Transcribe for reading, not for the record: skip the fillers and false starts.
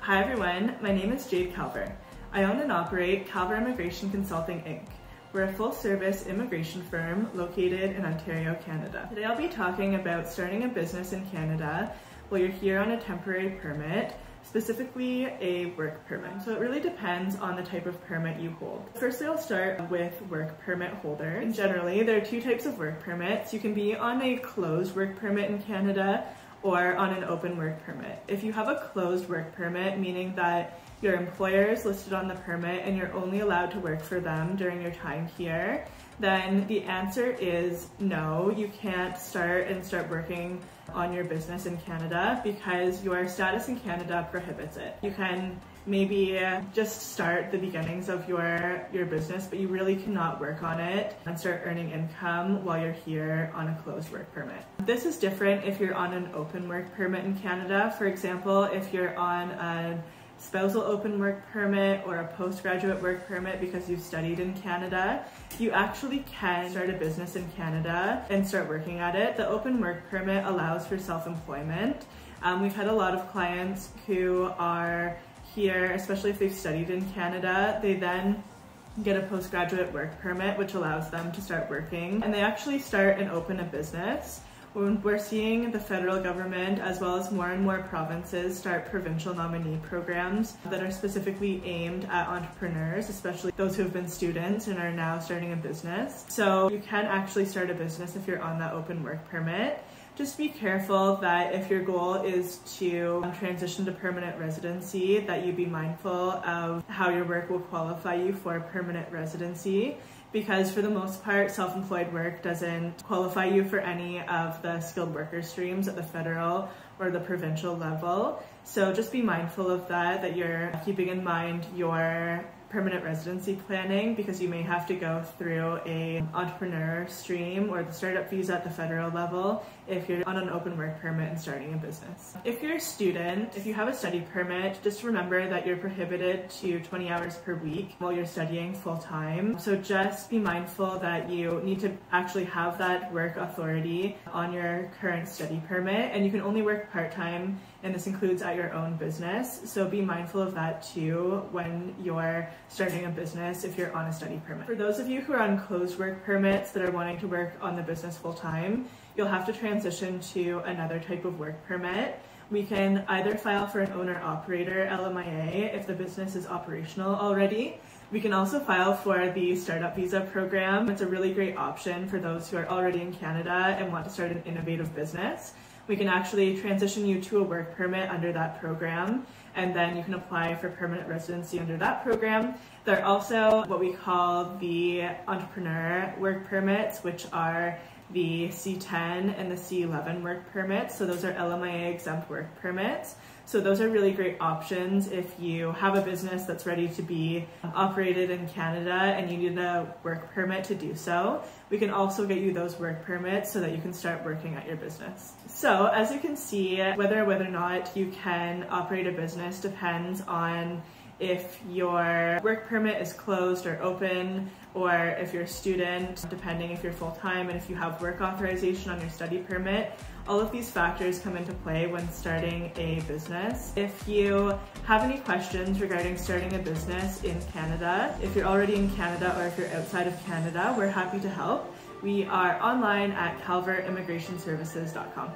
Hi everyone, my name is Jade Calver. I own and operate Calver Immigration Consulting Inc. We're a full-service immigration firm located in Ontario, Canada. Today I'll be talking about starting a business in Canada while you're here on a temporary permit, specifically a work permit. So it really depends on the type of permit you hold. Firstly, I'll start with work permit holder. And generally, there are two types of work permits. You can be on a closed work permit in Canada or on an open work permit. If you have a closed work permit, meaning that your employer is listed on the permit and you're only allowed to work for them during your time here, then the answer is no, you can't start working on your business in Canada because your status in Canada prohibits it. You can maybe just start the beginnings of your business, but you really cannot work on it and start earning income while you're here on a closed work permit. This is different if you're on an open work permit in Canada. For example, if you're on a spousal open work permit or a postgraduate work permit because you've studied in Canada, you actually can start a business in Canada and start working at it. The open work permit allows for self-employment. We've had a lot of clients who are here, especially if they've studied in Canada, they then get a postgraduate work permit, which allows them to start working, and they actually start and open a business. We're seeing the federal government as well as more and more provinces start provincial nominee programs that are specifically aimed at entrepreneurs, especially those who have been students and are now starting a business. So you can actually start a business if you're on that open work permit. Just be careful that if your goal is to transition to permanent residency, that you be mindful of how your work will qualify you for permanent residency, because for the most part, self-employed work doesn't qualify you for any of the skilled worker streams at the federal or the provincial level. So just be mindful of that you're keeping in mind your permanent residency planning, because you may have to go through an entrepreneur stream or the startup visa at the federal level if you're on an open work permit and starting a business. If you're a student, if you have a study permit, just remember that you're prohibited to 20 hours per week while you're studying full-time. So just be mindful that you need to actually have that work authority on your current study permit, and you can only work part-time, and this includes at your own business. So be mindful of that too when you're starting a business if you're on a study permit. For those of you who are on closed work permits that are wanting to work on the business full-time, you'll have to transition to another type of work permit. We can either file for an owner-operator LMIA if the business is operational already. We can also file for the startup visa program. It's a really great option for those who are already in Canada and want to start an innovative business. We can actually transition you to a work permit under that program, and then you can apply for permanent residency under that program. There are also what we call the entrepreneur work permits, which are the C10 and the C11 work permits. So those are LMIA exempt work permits. So those are really great options if you have a business that's ready to be operated in Canada and you need a work permit to do so. We can also get you those work permits so that you can start working at your business. So as you can see, whether or not you can operate a business depends on if your work permit is closed or open, or if you're a student, depending if you're full-time, and if you have work authorization on your study permit. All of these factors come into play when starting a business. If you have any questions regarding starting a business in Canada, if you're already in Canada or if you're outside of Canada, we're happy to help. We are online at calverimmigrationservices.com.